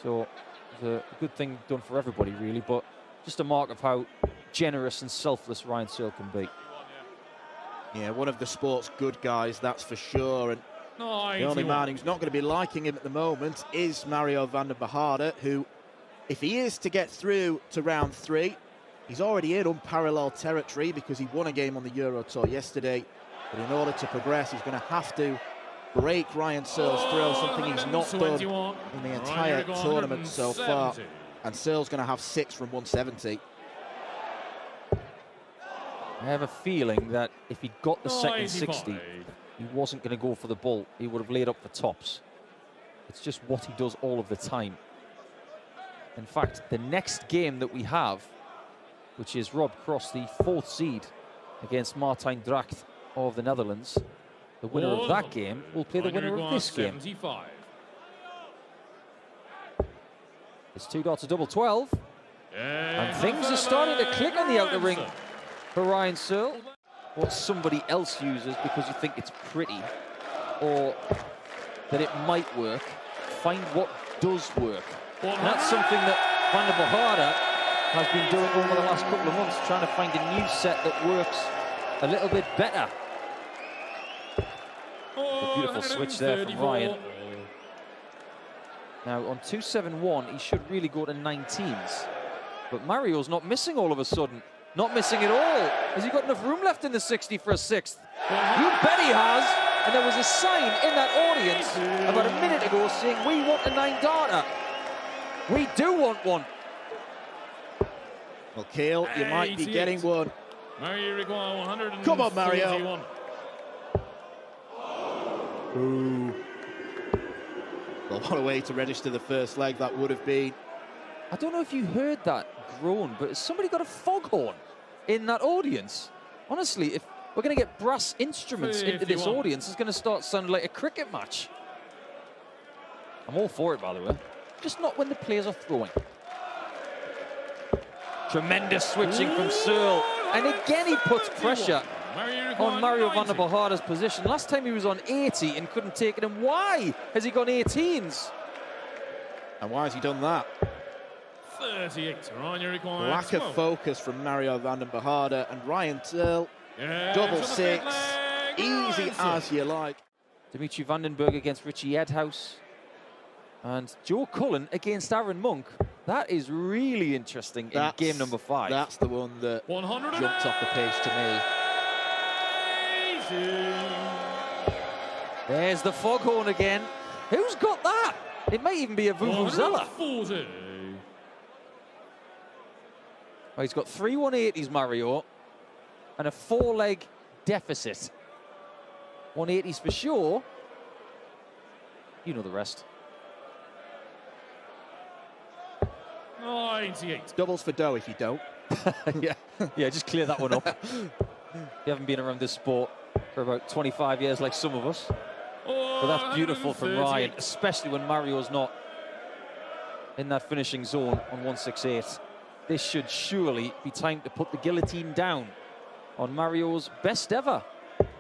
So it's a good thing done for everybody, really, but just a mark of how generous and selfless Ryan Searle can be. Yeah, one of the sport's good guys, that's for sure. And the only man who's not going to be liking him at the moment is Mario van der Behardert, who, if he is to get through to round 3, he's already in unparalleled territory because he won a game on the Euro Tour yesterday. But in order to progress, he's going to have to break Ryan Searle's throw, something he's not done in the entire tournament so far. And Searle's going to have 6 from 170. I have a feeling that if he'd got the second 60, he wasn't going to go for the ball. He would have laid up for tops. It's just what he does all of the time. In fact, the next game that we have, which is Rob Cross, the 4th seed, against Martijn Dracht of the Netherlands, the winner of that game will play the winner of this game. It's 2 dots, a double 12. And things are starting to click on the outer ring for Ryan Searle. What somebody else uses because you think it's pretty or that it might work, find what does work. And that's something that Van der Behardert has been doing over the last couple of months, trying to find a new set that works a little bit better. A beautiful switch there from Ryan. Now on 271, he should really go to 19s. But Mario's not missing all of a sudden. Not missing at all. Has he got enough room left in the 60 for a 6th? You bet he has. And there was a sign in that audience about a minute ago saying, we want a 9-darter. We do want one. Well, KIEL, you might be getting one. Mario require 100. Come on, Mario. Ooh. Well, what a way to register the first leg that would have been. I don't know if you heard that groan, but has somebody got a foghorn in that audience? Honestly, if we're going to get brass instruments into this audience, it's going to start sounding like a cricket match. I'm all for it, by the way. Just not when the players are throwing. Tremendous switching from Searle. And again, he puts pressure on Mario van der Behardert's position. Last time he was on 80 and couldn't take it. And why has he gone 18s? And why has he done that? 38. Ryan, you require lack of focus from Mario van der Behardert, and Ryan Searle, double 6, easy as you like. Dimitri Vandenberg against Richie Edhouse. And Joe Cullen against Aaron Monk. That is really interesting in game number 5. That's the one that jumped off the page to me. There's the foghorn again. Who's got that? It may even be a vuvuzela. Well, he's got 3 180s, Mario, and a 4-leg deficit. 180s for sure. You know the rest. 98. Doubles for dough if you don't. yeah, just clear that one up. You haven't been around this sport for about 25 years like some of us. But that's beautiful from Ryan, especially when Mario's not in that finishing zone on 168. This should surely be time to put the guillotine down on Mario's best ever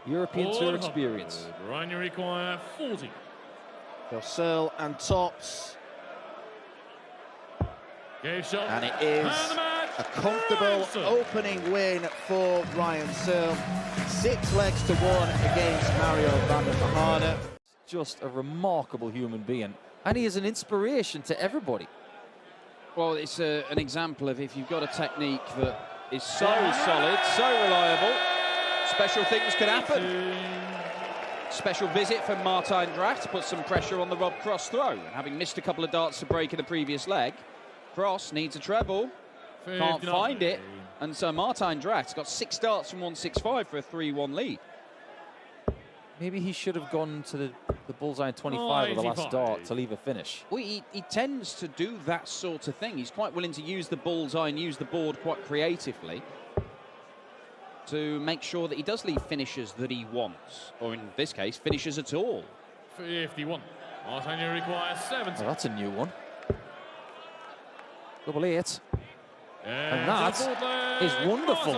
European Tour experience. Ryan, you require 40. So Searle and tops. And it is a comfortable opening win for Ryan Searle. 6 legs to 1 against Mario van der Behardert. Just a remarkable human being. And he is an inspiration to everybody. Well, it's an example of if you've got a technique that is so solid, so reliable, special things can happen. Special visit from Martijn Dracht to put some pressure on the Rob Cross throw. And having missed a couple of darts to break in the previous leg, Cross needs a treble, can't find it, and so Martijn Dracht's got 6 darts from 165 for a 3-1 lead. Maybe he should have gone to the bullseye on 25 with the last dart to leave a finish. Well, he tends to do that sort of thing. He's quite willing to use the bullseye and use the board quite creatively to make sure that he does leave finishes that he wants, or in this case, finishes at all. 51. Martijn requires 70. Oh, that's a new one. Double 8. And that is wonderful.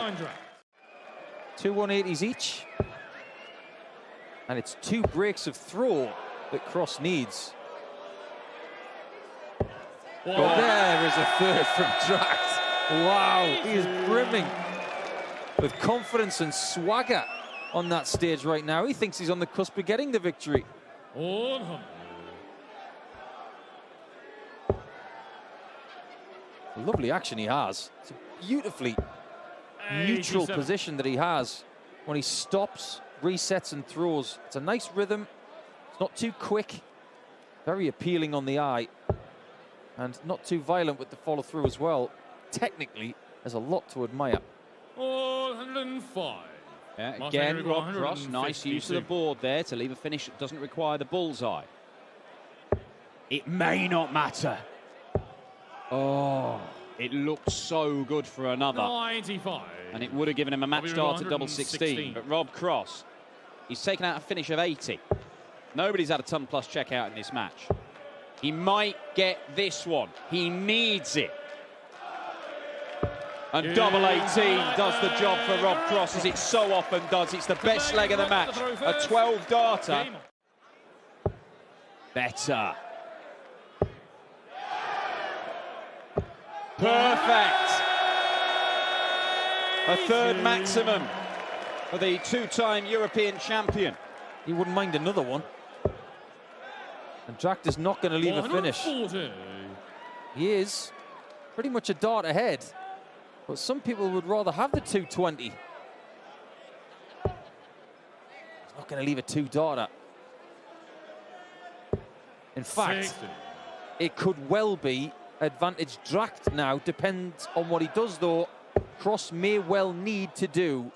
2 180s each. And it's 2 breaks of throw that Cross needs. But there is a third from Dracht. Wow, he is brimming with confidence and swagger on that stage right now. He thinks he's on the cusp of getting the victory. 100. Lovely action he has. It's a beautifully neutral 87. position that he has when he stops, resets and throws. It's a nice rhythm. It's not too quick. Very appealing on the eye. And not too violent with the follow through as well. Technically, there's a lot to admire. 105. Yeah, again, Rob Cross, nice use of the board there to leave a finish that doesn't require the bullseye. It may not matter. Oh, it looked so good for another. 95. And it would have given him a match start at double 16. But Rob Cross, he's taken out a finish of 80. Nobody's had a ton plus checkout in this match. He might get this one. He needs it. And double 18 does the job for Rob Cross, as it so often does. It's the best leg of the match. A 12-darter. Better. Perfect. A third maximum for the two-time European champion. He wouldn't mind another one. And Dracht is not going to leave a finish. He is pretty much a dart ahead. But some people would rather have the 220. He's not going to leave a two-darter. In fact, it could well be advantage Dracht now. Depends on what he does, though. Cross may well need to do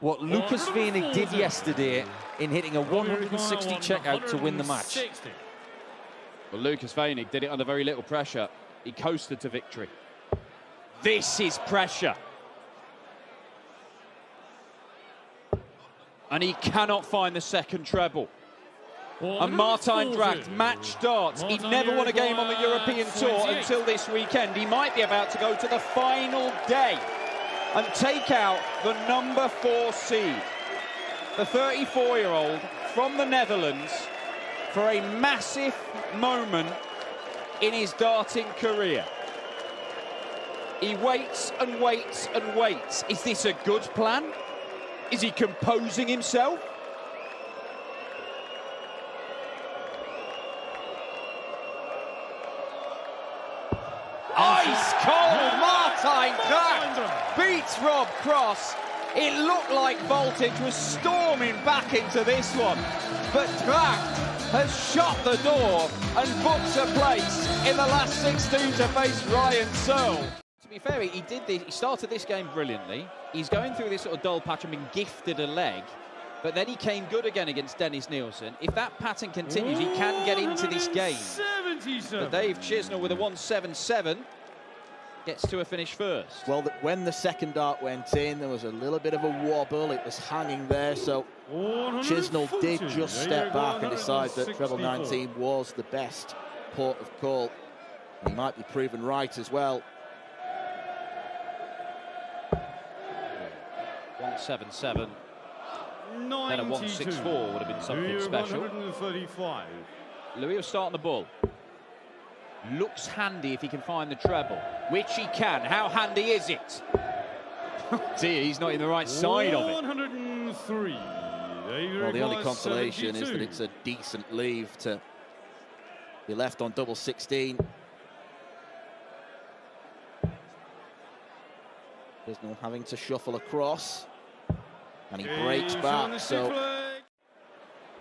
what Lucas Venig did yesterday in hitting a 160 checkout to win the match. Well, Lucas Venig did it under very little pressure. He coasted to victory. This is pressure. And he cannot find the second treble. And Martijn Dracht, match darts. He'd never won a game on the European Tour until this weekend. He might be about to go to the final day and take out the number 4 seed. The 34-year-old from the Netherlands for a massive moment in his darting career. He waits and waits and waits. Is this a good plan? Is he composing himself? Ice cold Martijn Dracht beats Rob Cross. It looked like Baltic was storming back into this one, but Dracht has shut the door and books a place in the last 16 to face Ryan Searle. To be fair, he started this game brilliantly. He's going through this sort of dull patch and been gifted a leg, but then he came good again against Dennis Nielsen. If that pattern continues, he can get into this game. But Dave Chisnell with a 177 gets to a finish first. Well, when the second dart went in, there was a little bit of a wobble. It was hanging there, so Chisnell did just step back and decide that treble 19 was the best port of call. He might be proven right as well. 177. Then a 164 would have been something special. Louis will start on the ball. Looks handy if he can find the treble, which he can. How handy is it? Dear, he's not in the right side of it. 103. Well, the only consolation is that it's a decent leave to be left on double 16. Chisnell having to shuffle across, and he breaks back, so...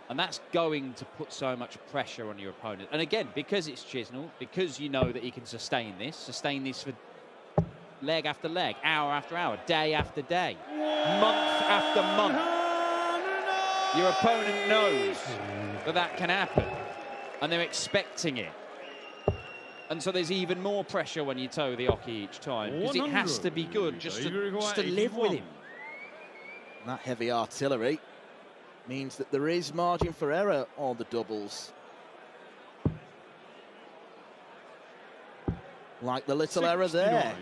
And that's going to put so much pressure on your opponent. And again, because it's Chisnell, because you know that he can sustain this for leg after leg, hour after hour, day after day, month after month. Your opponent knows that that can happen, and they're expecting it. And so there's even more pressure when you toe the oche each time, because it has to be good just to live with him. And that heavy artillery means that there is margin for error on the doubles. Like the little error there.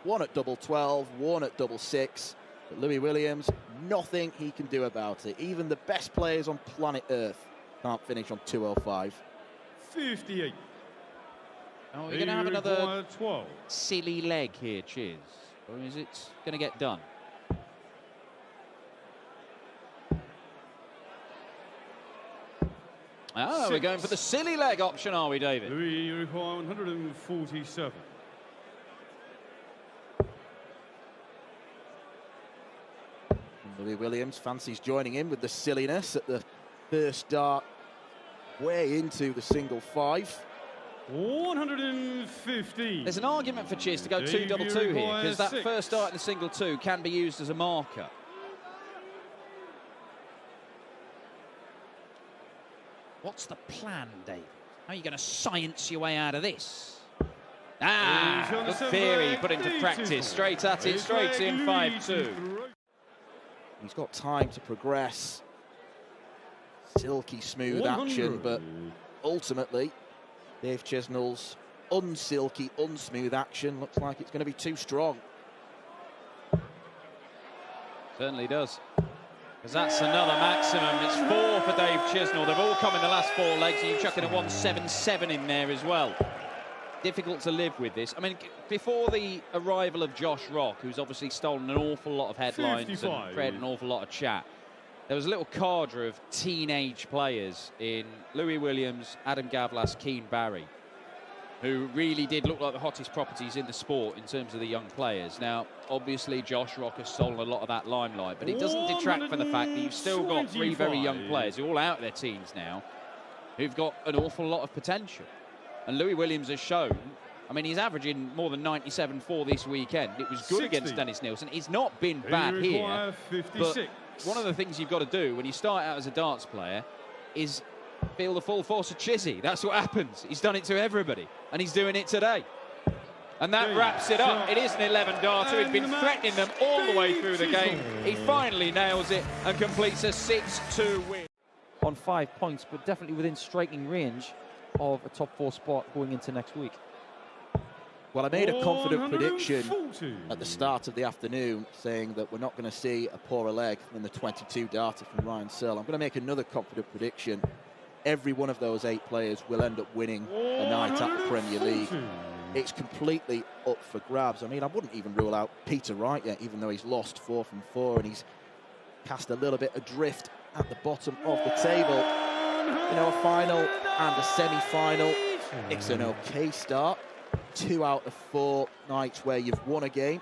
One at double 12, one at double 6. But Louis Williams, nothing he can do about it. Even the best players on planet Earth can't finish on 205. 58. Oh, we're going to have another silly leg here, Chiz. Or is it going to get done? Oh, we're going for the silly leg option, are we, David? Louis require 147. Louis Williams fancies joining in with the silliness at the first dart, way into the single 5. 115. There's an argument for Chiz to go 2-2-2 here, because that first dart in the single 2 can be used as a marker. What's the plan, David? How are you going to science your way out of this? Ah, good theory put into practice. Straight at it, straight in 5-2. He's got time to progress. Silky smooth action, but ultimately, Dave Chesnell's unsilky, unsmooth action looks like it's going to be too strong. Certainly does. Because that's another maximum. It's 4 for Dave Chisnell. They've all come in the last 4 legs, and you're chucking a 177 in there as well. Difficult to live with this. I mean, before the arrival of Josh Rock, who's obviously stolen an awful lot of headlines 55. and created an awful lot of chat, there was a little cadre of teenage players in Louis Williams, Adam Gavlas, Keane Barry, who really did look like the hottest properties in the sport in terms of the young players. Now, obviously, Josh Rock has stolen a lot of that limelight, but it doesn't detract from the fact that you've still got 3 very young players who are all out of their teens now, who've got an awful lot of potential. And Louis Williams has shown, I mean, he's averaging more than 97 this weekend. It was good 60. against Dennis Nielsen. He's not been bad here. 56. But one of the things you've got to do when you start out as a darts player is feel the full force of Chizzy. That's what happens. He's done it to everybody, and he's doing it today. And that wraps it up. It is an 11-darter. He'd been threatening them all the way through the game. He finally nails it and completes a 6-2 win. On 5 points, but definitely within striking range of a top 4 spot going into next week. Well, I made a confident prediction at the start of the afternoon saying that we're not going to see a poorer leg than the 22-darter from Ryan Searle. I'm going to make another confident prediction. Every one of those 8 players will end up winning a night at the Premier League. It's completely up for grabs. I mean, I wouldn't even rule out Peter Wright yet, even though he's lost 4 from 4 and he's cast a little bit adrift at the bottom of the table. You know, a final and a semi-final. It's an okay start. 2 out of 4 nights where you've won a game.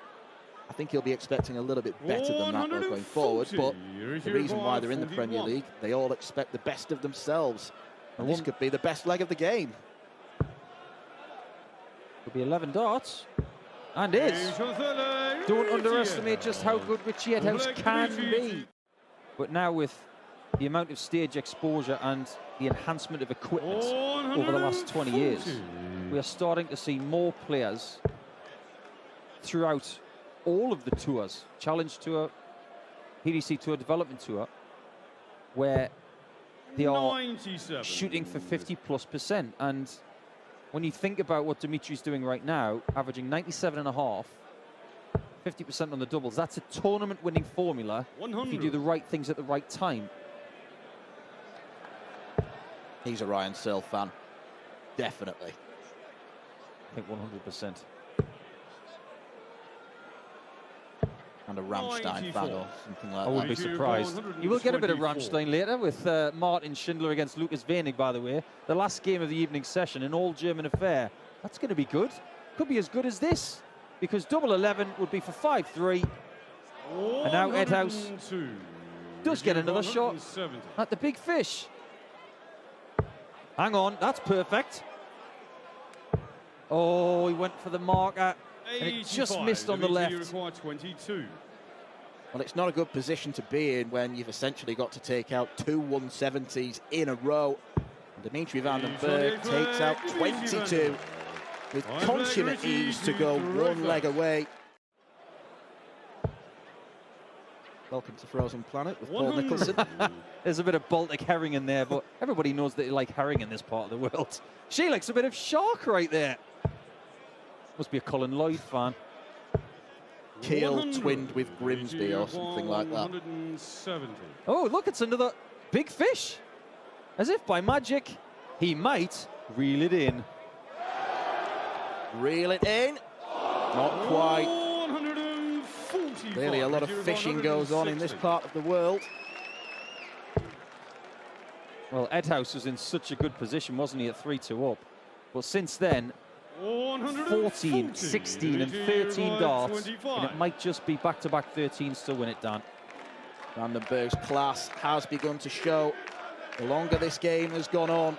I think he'll be expecting a little bit better than that though going forward, but the reason why they're in the Premier League, they all expect the best of themselves. And this could be the best leg of the game. Could be 11 darts. And is. Don't underestimate just how good Richie Edhouse can be. But now with the amount of stage exposure and the enhancement of equipment over the last 20 years, we are starting to see more players throughout all of the tours, Challenge Tour, PDC Tour, Development Tour, where they are shooting for 50+%. And when you think about what Dimitri's doing right now, averaging 97.5, 50% on the doubles, that's a tournament-winning formula if you do the right things at the right time. He's a Ryan Searle fan, definitely. I think 100%. And a Rammstein fan or something like that. I wouldn't be surprised. You will get a bit of Rammstein later with Martin Schindler against Lucas Wenig, by the way. The last game of the evening session, an all-German affair. That's going to be good. Could be as good as this, because double 11 would be for 5-3. And now Edhouse does get another shot at the big fish. Hang on, that's perfect. Oh, he went for the marker, and it just missed on the left. Well, it's not a good position to be in when you've essentially got to take out 2 170s in a row. And Dimitri van den Berg takes out 22 with consummate ease to go 1 leg away. Welcome to Frozen Planet with Paul Nicholson. There's a bit of Baltic herring in there, but everybody knows that you like herring in this part of the world. She likes a bit of shark right there. Must be a Colin Lloyd fan. KIEL twinned with Grimsby or something like that. Oh, look, it's another big fish. As if by magic, he might reel it in. Reel it in. Not quite. Really, a lot of fishing goes on in this part of the world. Well, Edhouse was in such a good position, wasn't he, at 3-2 up? But since then, 14, 16 and 13 darts, and it might just be back-to-back 13s to win it, Dan. Vandenberg's class has begun to show. The longer this game has gone on,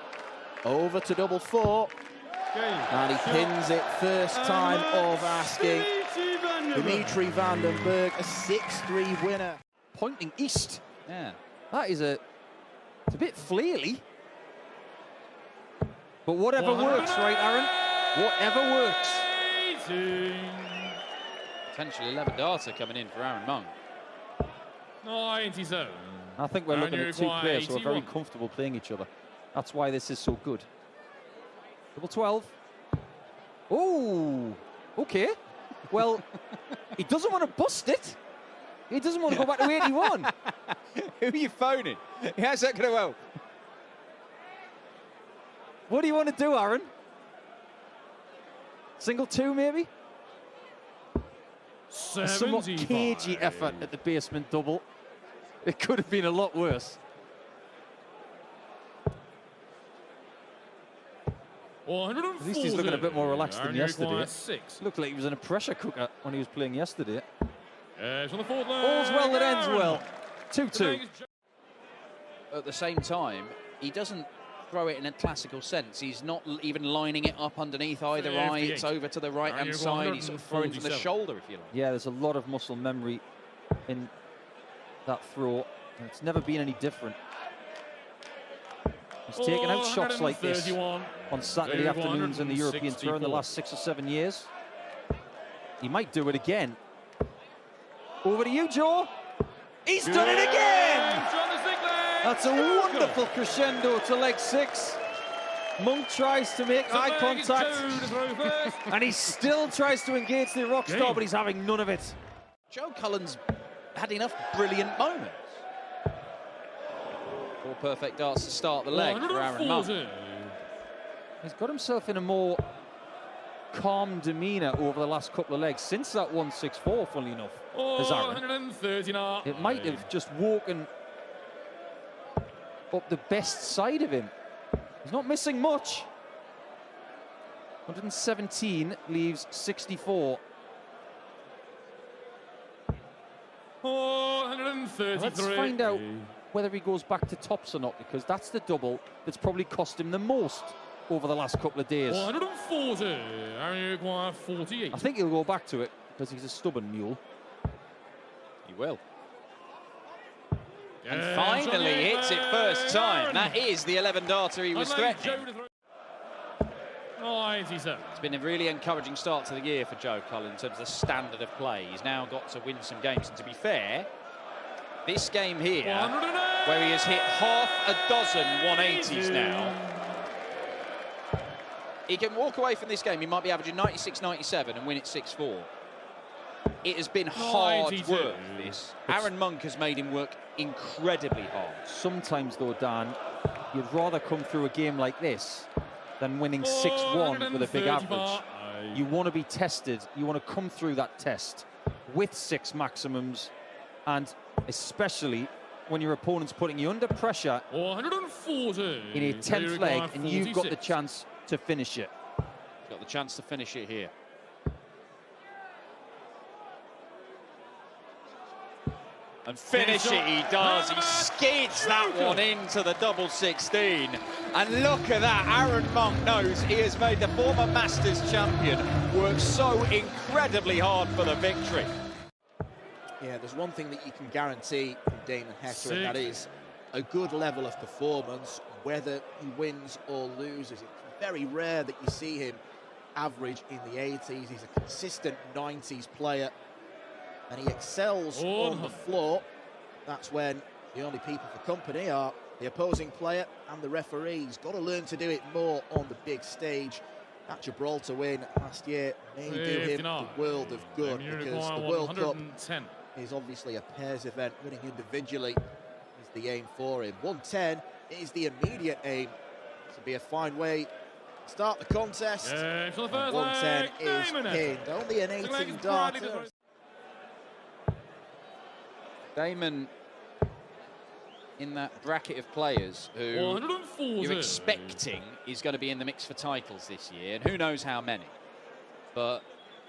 over to double four, and he pins it first time of asking. Dimitri Vandenberg, a 6-3 winner. Pointing east. Yeah. That is it's a bit flaily. But whatever works, right, Aaron? Whatever works. Potentially 11 darter coming in for Aaron Monk. 97. I think we're looking at two players who are very comfortable playing each other. That's why this is so good. Double 12. Oh, okay. Well, he doesn't want to bust it. He doesn't want to go back to 81. Who are you phoning? How's that going to help? What do you want to do, Aaron? Single two, maybe? A somewhat cagey effort at the basement double. It could have been a lot worse. At least he's looking a bit more relaxed than yesterday. Looked like he was in a pressure cooker when he was playing yesterday. All's well that ends well. 2-2. At the same time, he doesn't throw it in a classical sense. He's not even lining it up underneath either eye. It's over to the right-hand side. He's sort of throwing from the shoulder, if you like. Yeah, there's a lot of muscle memory in that throw. And it's never been any different. He's taken out shots like this on Saturday afternoons in the European Tour in the last 6 or 7 years. He might do it again. Over to you, Joe. He's done it again! That's a wonderful crescendo to leg 6. Monk tries to make eye contact, and he still tries to engage the rock star, but he's having none of it. Joe Cullen's had enough brilliant moments. 4 perfect darts to start the leg for Aaron Monk. He's got himself in a more calm demeanour over the last couple of legs since that 164, funnily enough. It might have just woken up the best side of him. He's not missing much. 117 leaves 64. Let's find out whether he goes back to tops or not, because that's the double that's probably cost him the most over the last couple of days. 140. I think he'll go back to it because he's a stubborn mule. He will. And finally hits it first time. That is the 11 darter he was threatening. It's been a really encouraging start to the year for Joe Cullen in terms of the standard of play. He's now got to win some games, and to be fair, this game here, where he has hit half a dozen 180s now, he can walk away from this game. He might be averaging 96, 97 and win it 6-4. It has been hard work, this. Aaron Monk has made him work incredibly hard. Sometimes, though, Dan, you'd rather come through a game like this than winning 6-1 with a big average. You want to be tested. You want to come through that test with 6 maximums, and especially when your opponent's putting you under pressure in a 10th leg and you've got the chance to finish it. Got the chance to finish it here. And finish it he does. He skids that one into the double 16. And look at that. Aaron Monk knows he has made the former Masters champion work so incredibly hard for the victory. Yeah, there's one thing that you can guarantee from Damon Hector, and that is a good level of performance, whether he wins or loses. It's very rare that you see him average in the 80s. He's a consistent 90s player, and he excels on the floor. That's when the only people for company are the opposing player and the referee. He's got to learn to do it more on the big stage. That Gibraltar win last year may do him a world of good, because the World Cup is obviously a pairs event. Winning individually is the aim for him. 110 is the immediate aim. This would be a fine way start the contest. And 110 is pinned. Only an 18 darter. Damon in that bracket of players who you're expecting is going to be in the mix for titles this year, and who knows how many. But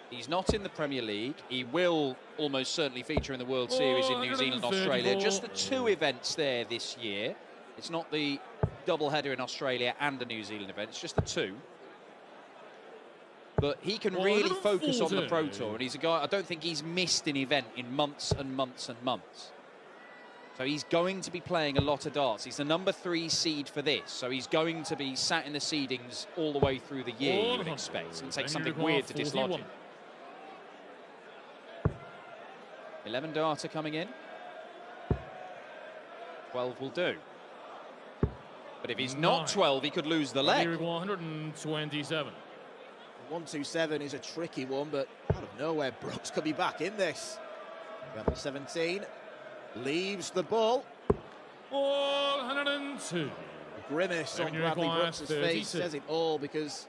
he's not in the Premier League. He will almost certainly feature in the World Series in New Zealand, Australia. Just the 2 events there this year. It's not the double-header in Australia and a New Zealand event. It's just the 2. But he can really focus on the Pro Tour, and he's a guy, I don't think he's missed an event in months and months and months. So he's going to be playing a lot of darts. He's the number 3 seed for this, so he's going to be sat in the seedings all the way through the year, you would expect, and take something weird to dislodge him. 11 darter coming in. 12 will do. But if he's not 12, he could lose the leg. 127. 127 is a tricky one, but out of nowhere, Brooks could be back in this. Level 17 leaves the ball. 102. The grimace on Bradley Brooks' face says it all, because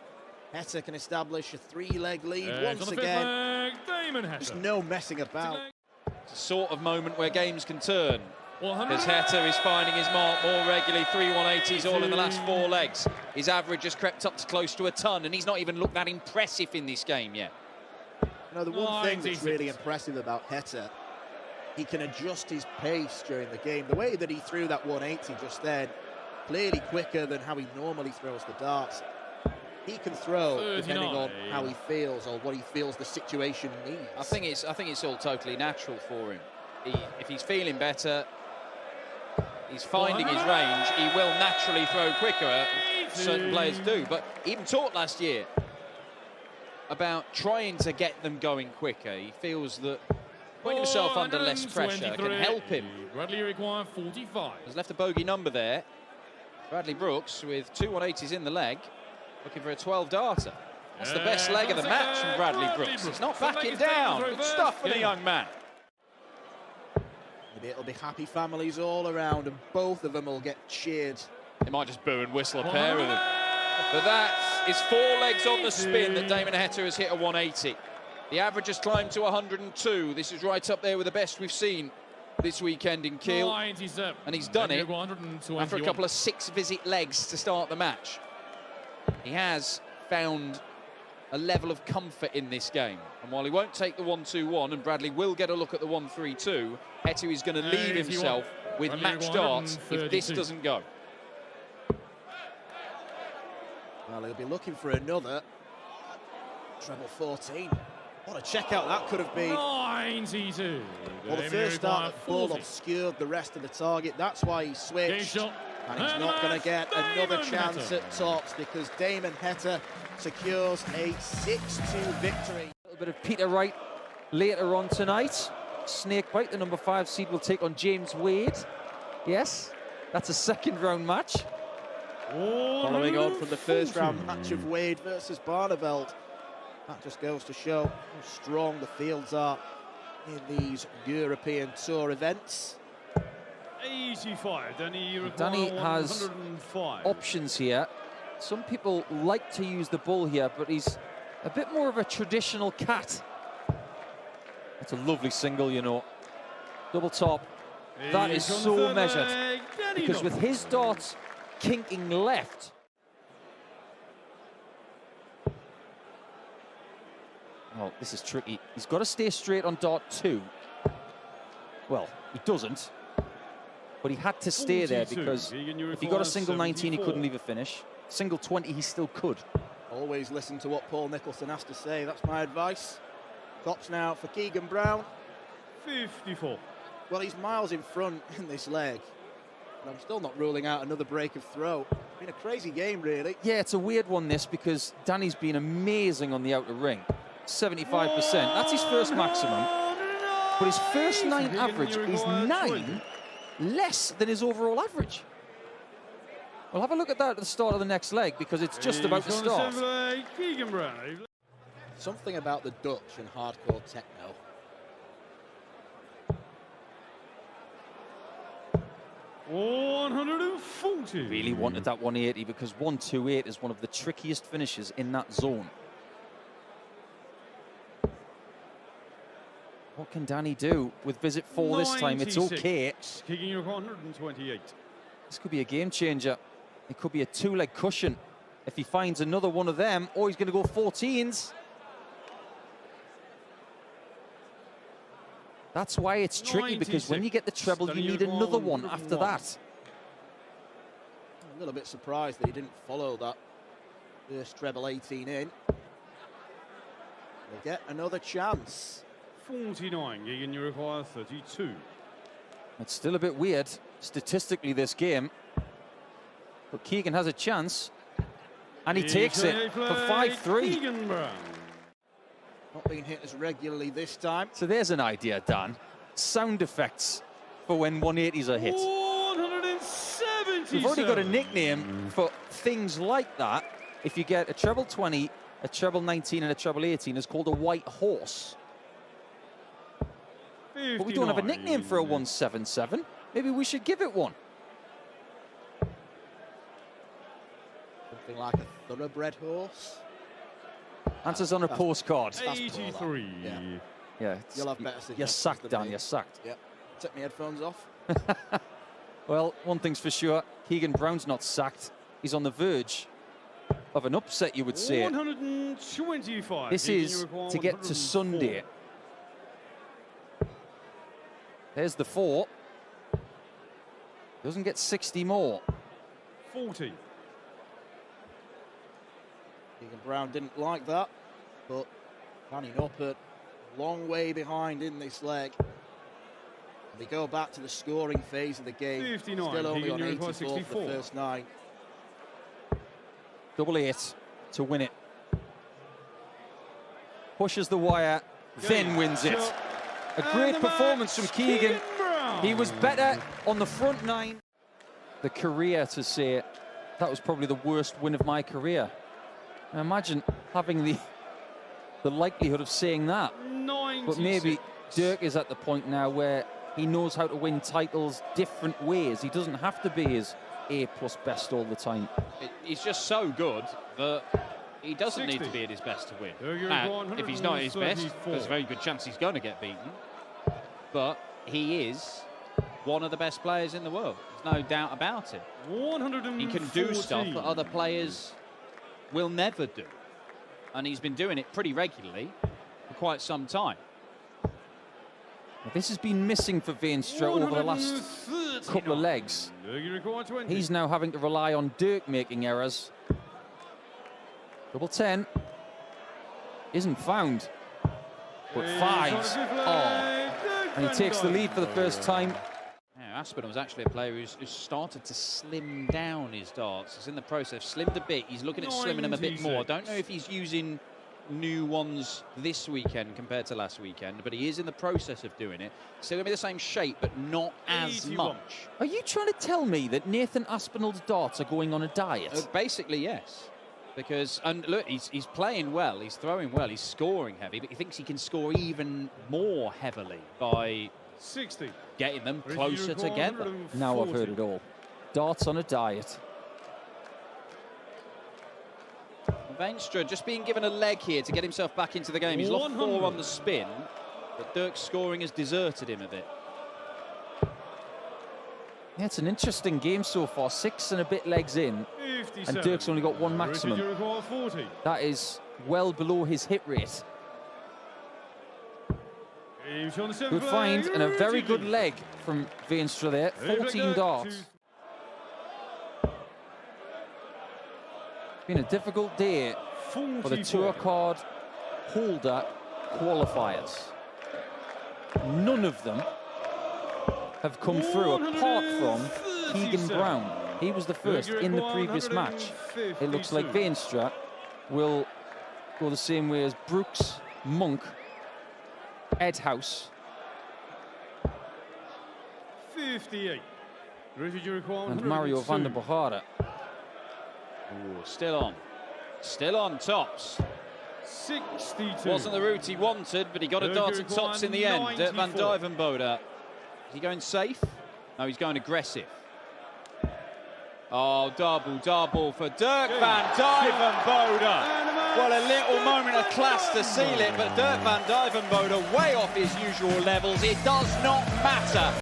Heta can establish a 3-leg lead once again. There's no messing about. It's a sort of moment where games can turn. As Heta is finding his mark more regularly, 3 180s all in the last 4 legs. His average has crept up to close to a ton, and he's not even looked that impressive in this game yet. You know, the one thing that's really impressive about Heta, he can adjust his pace during the game. The way that he threw that 180 just then, clearly quicker than how he normally throws the darts. He can throw depending on how he feels or what he feels the situation needs. I think it's all totally natural for him. If he's feeling better, he's finding his range, he will naturally throw quicker. Certain players do, but he even talked last year about trying to get them going quicker. He feels that putting himself under less pressure can help him. Bradley required 45. Has left a bogey number there. Bradley Brooks with 2 180s in the leg, looking for a 12 darter. That's the best leg of the match from Bradley Brooks. He's not backing down. Good stuff for the young man. Maybe it'll be happy families all around, and both of them will get cheered. They might just boo and whistle a pair of them. But that is 4 legs on the spin that Damon Heta has hit a 180. The average has climbed to 102. This is right up there with the best we've seen this weekend in KIEL. And he's done it after a couple of 6-visit legs to start the match. He has found a level of comfort in this game. And while he won't take the 1-2-1, and Bradley will get a look at the 1-3-2, Heta is going to leave himself with match darts if this doesn't go. Well, he'll be looking for another. Treble 14. What a checkout that could have been. 92. Well, the first start, the ball obscured the rest of the target. That's why he switched. And he's not going to get another chance at tops, because Damon Heta secures a 6-2 victory. A little bit of Peter Wright later on tonight. Snakebite, the number 5 seed, will take on James Wade. Yes, that's a second-round match. Following on from the first-round match of Wade versus Barneveld. That just goes to show how strong the fields are in these European Tour events. 85. Danny has options here. Some people like to use the bull here, but he's a bit more of a traditional cat. That's a lovely single, you know. Double top. That is so measured, because with his darts kinking left, oh, this is tricky. He's got to stay straight on dart 2. Well, he doesn't, but he had to stay there, because if he got a single 19, he couldn't leave a finish. Single 20, he still could. Always listen to what Paul Nicholson has to say. That's my advice. Tops now for Keegan Brown. 54. Well, he's miles in front in this leg. But I'm still not ruling out another break of throw. Been a crazy game, really. Yeah, it's a weird one, this, because Danny's been amazing on the outer ring. 75%. That's his first maximum. But his first 9 average is 9 less than his overall average. We'll have a look at that at the start of the next leg, because it's just about to start. Something about the Dutch and hardcore techno. 140. Really wanted that 180 because 128 is one of the trickiest finishes in that zone. What can Danny do with visit 4 this time? It's okay. Kicking you 128. This could be a game changer. It could be a 2-leg cushion if he finds another one of them, or he's going to go 14s. That's why it's tricky, because when you get the treble, you need another one after that. A little bit surprised that he didn't follow that first treble 18 in. They get another chance. 49, and you require 32. It's still a bit weird, statistically, this game. But Keegan has a chance, and he takes it for 5-3. Not being hit as regularly this time. So there's an idea, Dan. Sound effects for when 180s are hit. 170. We've already got a nickname for things like that. If you get a treble 20, a treble 19, and a treble 18, it's called a white horse. 59. But we don't have a nickname for a 177. Maybe we should give it one. Something like a thoroughbred horse. Answers on a postcard. 83. Yeah. You'll have better suggestions. You're sacked, than Dan. me. You're sacked. Yep. Take my headphones off. Well, one thing's for sure. Keegan Brown's not sacked. He's on the verge of an upset, you would say. 125. This is to get to Sunday. There's the 4. Doesn't get 60 more. 40. Keegan Brown didn't like that, but Danny Noppert, long way behind in this leg. They go back to the scoring phase of the game. 59. Still only on 84 64. for the first 9. Double 8 to win it. Pushes the wire, then wins it. A great performance from Keegan. He was better on the front 9. The career to say, that was probably the worst win of my career. Now imagine having the likelihood of saying that. 96. But maybe Dirk is at the point now where he knows how to win titles different ways. He doesn't have to be his A+ best all the time. He's just so good that he doesn't need to be at his best to win. And if he's not at his best, there's a very good chance he's going to get beaten. But he is one of the best players in the world. There's no doubt about it. 114. He can do stuff that other players will never do. And he's been doing it pretty regularly for quite some time. This has been missing for Veenstra over the last couple of legs. He's now having to rely on Dirk making errors. Double 10 isn't found, but 5s are. And he takes the lead for the first time. Yeah, Aspinall's actually a player who's started to slim down his darts. He's in the process, slimmed a bit. He's looking at slimming them a bit more. I don't know if he's using new ones this weekend compared to last weekend, but he is in the process of doing it. Still going to be the same shape, but not as much. Are you trying to tell me that Nathan Aspinall's darts are going on a diet? Basically, yes. Because, and look, he's playing well, he's throwing well, he's scoring heavy, but he thinks he can score even more heavily by 60. Getting them closer together. Now I've heard it all. Darts on a diet. Veenstra just being given a leg here to get himself back into the game. He's lost 4 on the spin, but Dirk's scoring has deserted him a bit. Yeah, it's an interesting game so far. 6 and a bit legs in, and Dirk's only got 1 maximum. That is well below his hit rate. Good find and a very good leg from Veenstra there. 14 darts. Been a difficult day for the tour card holder qualifiers. None of them have come through apart from Keegan Brown. He was the first in the previous match. It looks like Veenstra will go the same way as Brooks, Monk, Edhouse. 58. And Mario van der Bogara. Ooh, still on tops. 62. Wasn't the route he wanted, but he got a dart at tops in the end. Dirk van Duijvenbode. Is he going safe? No, he's going aggressive. Oh, double for Dirk van Dijvenbode. Well, a little moment of class to seal it, but Dirk van Dijvenbode way off his usual levels. It does not matter.